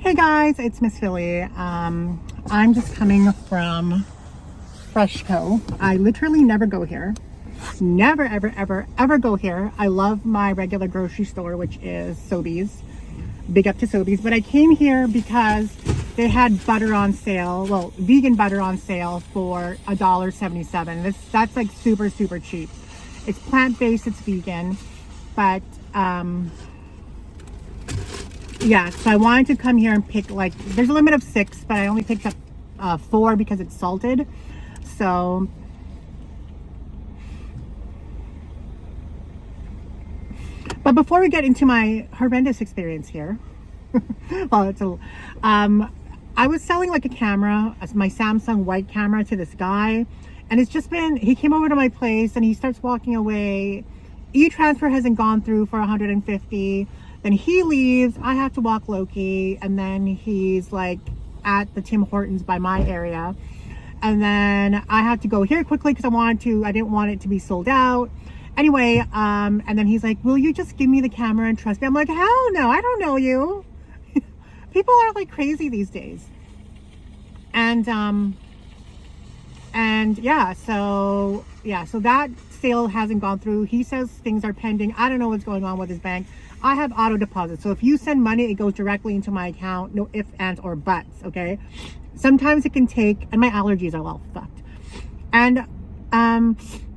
Hey guys, it's Msfili. I'm just coming from Freshco. I literally never go here. Never, ever, ever, ever go here. I love my regular grocery store, which is Sobeys. Big up to Sobeys. But I came here because they had butter on sale. Well, vegan butter on sale for $1.77. That's like super, super cheap. It's plant-based, it's vegan, but yeah, so I wanted to come here and pick, like, there's a limit of 6, but I only picked up 4 because it's salted. So but before we get into my horrendous experience here, well, it's a I was selling like a camera, my Samsung white camera, to this guy, and it's just been, he came over to my place and he starts walking away. E-transfer hasn't gone through for 150. Then he leaves, I have to walk Loki, and then he's like at the Tim Hortons by my area. And then I have to go here quickly because I didn't want it to be sold out. Anyway, and then he's like, will you just give me the camera and trust me? I'm like, hell no, I don't know you. People are like crazy these days. And yeah, so that sale hasn't gone through. He says things are pending. I don't know what's going on with his bank. I have auto deposit, so if you send money, it goes directly into my account. No ifs, ands, or buts. Okay. Sometimes it can take, and my allergies are all fucked. And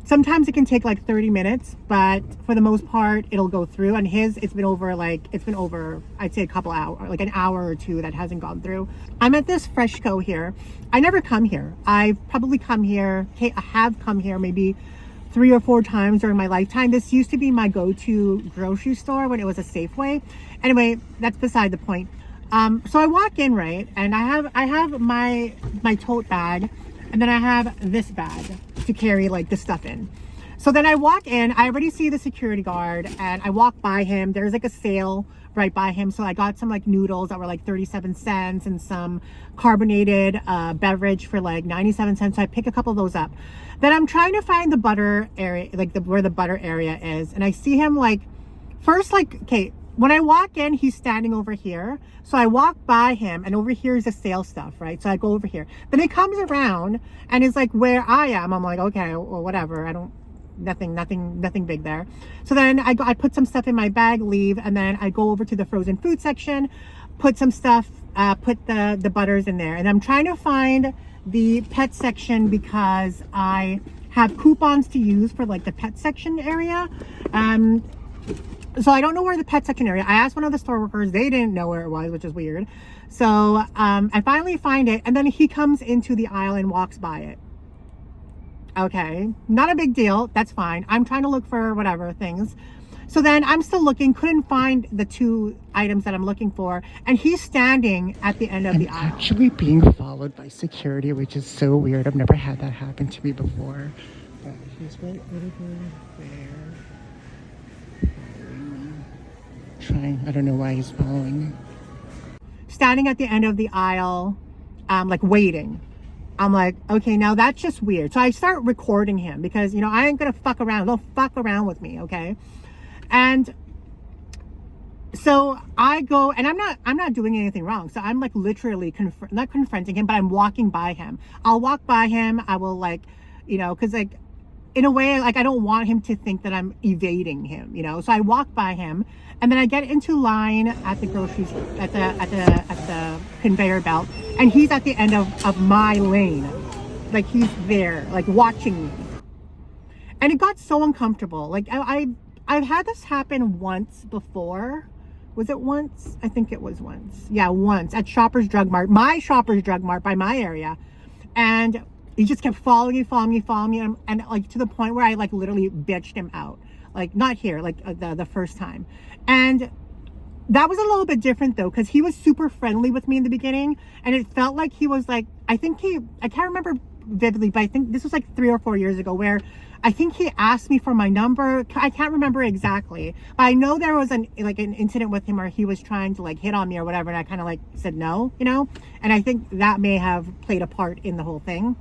sometimes it can take like 30 minutes, but for the most part, it'll go through. And it's been over, I'd say a couple hours, like an hour or two that hasn't gone through. I'm at this Freshco here. I never come here. I've probably come here, I have come here maybe 3 or 4 times during my lifetime. This used to be my go-to grocery store when it was a Safeway. Anyway, that's beside the point. So I walk in, right, and I have my tote bag, and then I have this bag to carry like the stuff in. So then I walk in, I already see the security guard, and I walk by him. There's like a sale right by him, so I got some like noodles that were like 37 cents and some carbonated beverage for like 97 cents. So I pick a couple of those up. Then I'm trying to find the butter area, like where the butter area is, and I see him like first, like, okay, when I walk in, he's standing over here. So I walk by him, and over here is the sale stuff, right? So I go over here. Then he comes around and is like where I am. I'm like, okay, well, whatever. Nothing big there. So then I put some stuff in my bag, leave, and then I go over to the frozen food section, put some stuff, put the butters in there. And I'm trying to find the pet section because I have coupons to use for like the pet section area. So I don't know where the pet section area. I asked one of the store workers. They didn't know where it was, which is weird. So I finally find it, and then he comes into the aisle and walks by it. Okay, not a big deal. That's fine. I'm trying to look for whatever things. So then I'm still looking, couldn't find the 2 items that I'm looking for, and he's standing at the end of the aisle. Actually being followed by security, which is so weird. I've never had that happen to me before. But he's right over there. I don't know why he's following me. Standing at the end of the aisle, like waiting. I'm like, okay, now that's just weird. So I start recording him because, I ain't gonna fuck around. Don't fuck around with me, okay? And so I go, and I'm not doing anything wrong. So I'm like literally not confronting him, but I'm walking by him. I'll walk by him. I will like, because like, in a way, like, I don't want him to think that I'm evading him, So I walk by him, and then I get into line at the groceries, at the conveyor belt, and he's at the end of my lane. Like, he's there, like, watching me. And it got so uncomfortable. Like, I've had this happen once before. Was it once? I think it was once. Yeah, once at Shoppers Drug Mart, my Shoppers Drug Mart by my area. And he just kept following me, and like to the point where I like literally bitched him out. Like, not here, like the first time. And that was a little bit different though, because he was super friendly with me in the beginning, and it felt like he was like, I can't remember vividly, but I think this was like 3 or 4 years ago, where I think he asked me for my number. I can't remember exactly, but I know there was an incident with him where he was trying to like hit on me or whatever, and I kind of like said no, and I think that may have played a part in the whole thing.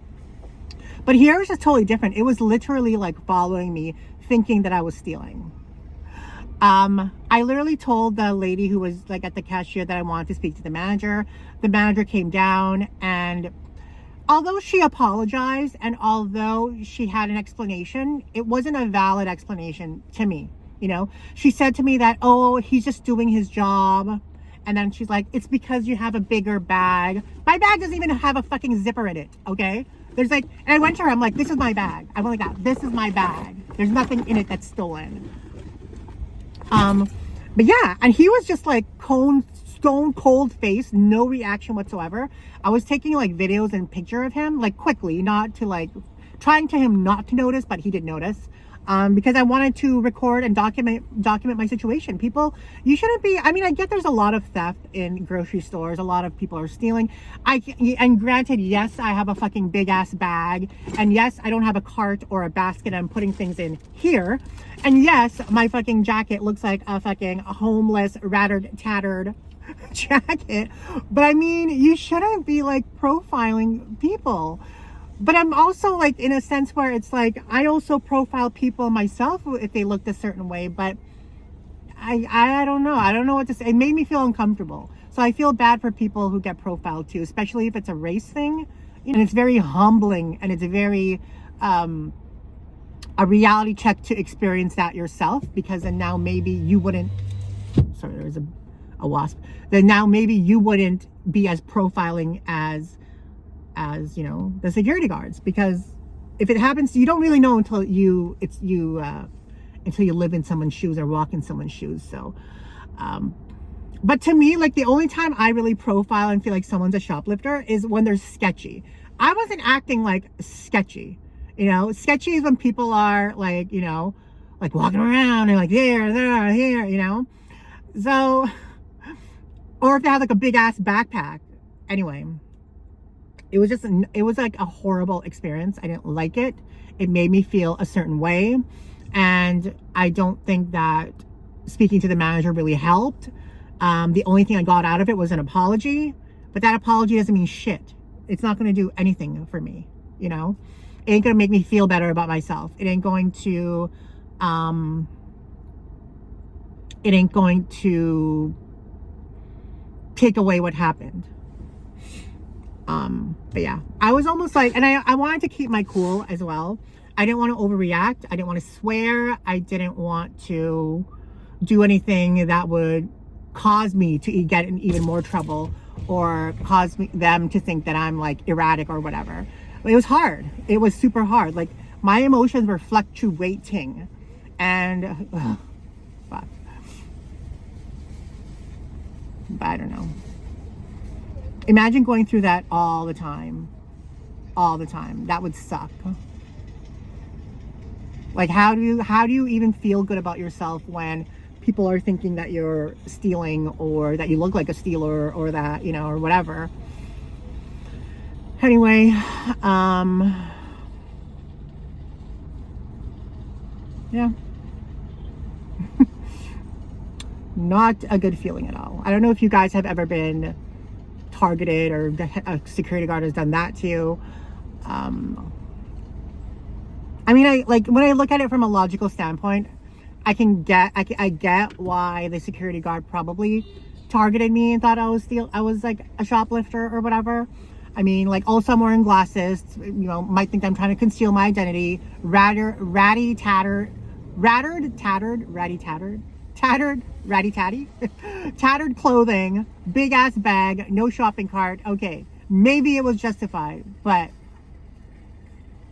But here was just totally different. It was literally like following me, thinking that I was stealing. I literally told the lady who was like at the cashier that I wanted to speak to the manager. The manager came down, and although she apologized and although she had an explanation, it wasn't a valid explanation to me. You know, she said to me that, oh, he's just doing his job. And then she's like, it's because you have a bigger bag. My bag doesn't even have a fucking zipper in it, okay? There's like, and I went to her, I'm like, this is my bag. I've only got, this is my bag. There's nothing in it that's stolen. But yeah, and he was just like stone cold face, no reaction whatsoever. I was taking like videos and picture of him, like quickly, not to like, trying to him not to notice, but he did notice. Because I wanted to record and document my situation. People, you shouldn't be, I mean, I get there's a lot of theft in grocery stores. A lot of people are stealing. And granted, yes, I have a fucking big ass bag. And yes, I don't have a cart or a basket I'm putting things in here. And yes, my fucking jacket looks like a fucking homeless, tattered jacket. But I mean, you shouldn't be like profiling people. But I'm also like in a sense where it's like I also profile people myself if they looked a certain way, but I don't know. I don't know what to say. It made me feel uncomfortable. So I feel bad for people who get profiled too, especially if it's a race thing. And it's very humbling, and it's very a reality check to experience that yourself, because then now maybe you wouldn't, sorry, there was a wasp. Then now maybe you wouldn't be as profiling as you know, the security guards, because if it happens, you don't really know until you live in someone's shoes or walk in someone's shoes. So but to me, like, the only time I really profile and feel like someone's a shoplifter is when they're sketchy. I wasn't acting like sketchy, you know. Sketchy is when people are like, you know, like walking around and like there, here, you know. So, or if they have like a big ass backpack. Anyway, it was like a horrible experience. I didn't like it. It made me feel a certain way. And I don't think that speaking to the manager really helped. The only thing I got out of it was an apology, but that apology doesn't mean shit. It's not going to do anything for me, you know. It ain't going to make me feel better about myself. It ain't going to take away what happened. But yeah, I was almost like, and I wanted to keep my cool as well. I didn't want to overreact. I didn't want to swear. I didn't want to do anything that would cause me to get in even more trouble or cause them to think that I'm like erratic or whatever. It was hard. It was super hard. Like, my emotions were fluctuating, and fuck. But I don't know. Imagine going through that all the time. That would suck. Like, how do you even feel good about yourself when people are thinking that you're stealing, or that you look like a stealer, or that, you know, or whatever. Anyway, yeah. Not a good feeling at all. I don't know if you guys have ever been targeted, or a security guard has done that to you. I mean, when I look at it from a logical standpoint, I get why the security guard probably targeted me and thought I was like a shoplifter or whatever. I mean, like, also I'm wearing glasses, you know, might think I'm trying to conceal my identity. Tattered, tattered clothing, big ass bag, no shopping cart. Okay, maybe it was justified, but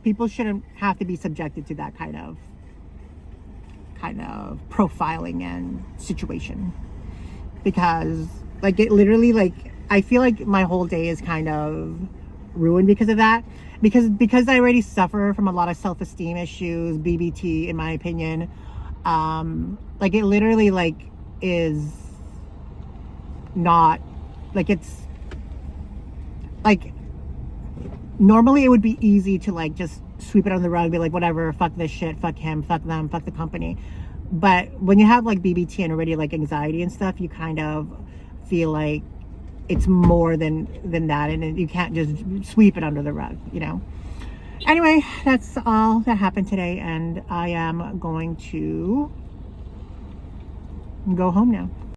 people shouldn't have to be subjected to that kind of profiling and situation, because like, it literally, like, I feel like my whole day is kind of ruined because of that, because I already suffer from a lot of self-esteem issues, BBT, in my opinion. Like, it literally, like, is not, like, it's like, normally it would be easy to like just sweep it on the rug and be like, whatever, fuck this shit, fuck him, fuck them, fuck the company. But when you have like BBT and already like anxiety and stuff, you kind of feel like it's more than that, and you can't just sweep it under the rug, you know. Anyway, that's all that happened today, and I am going to and go home now.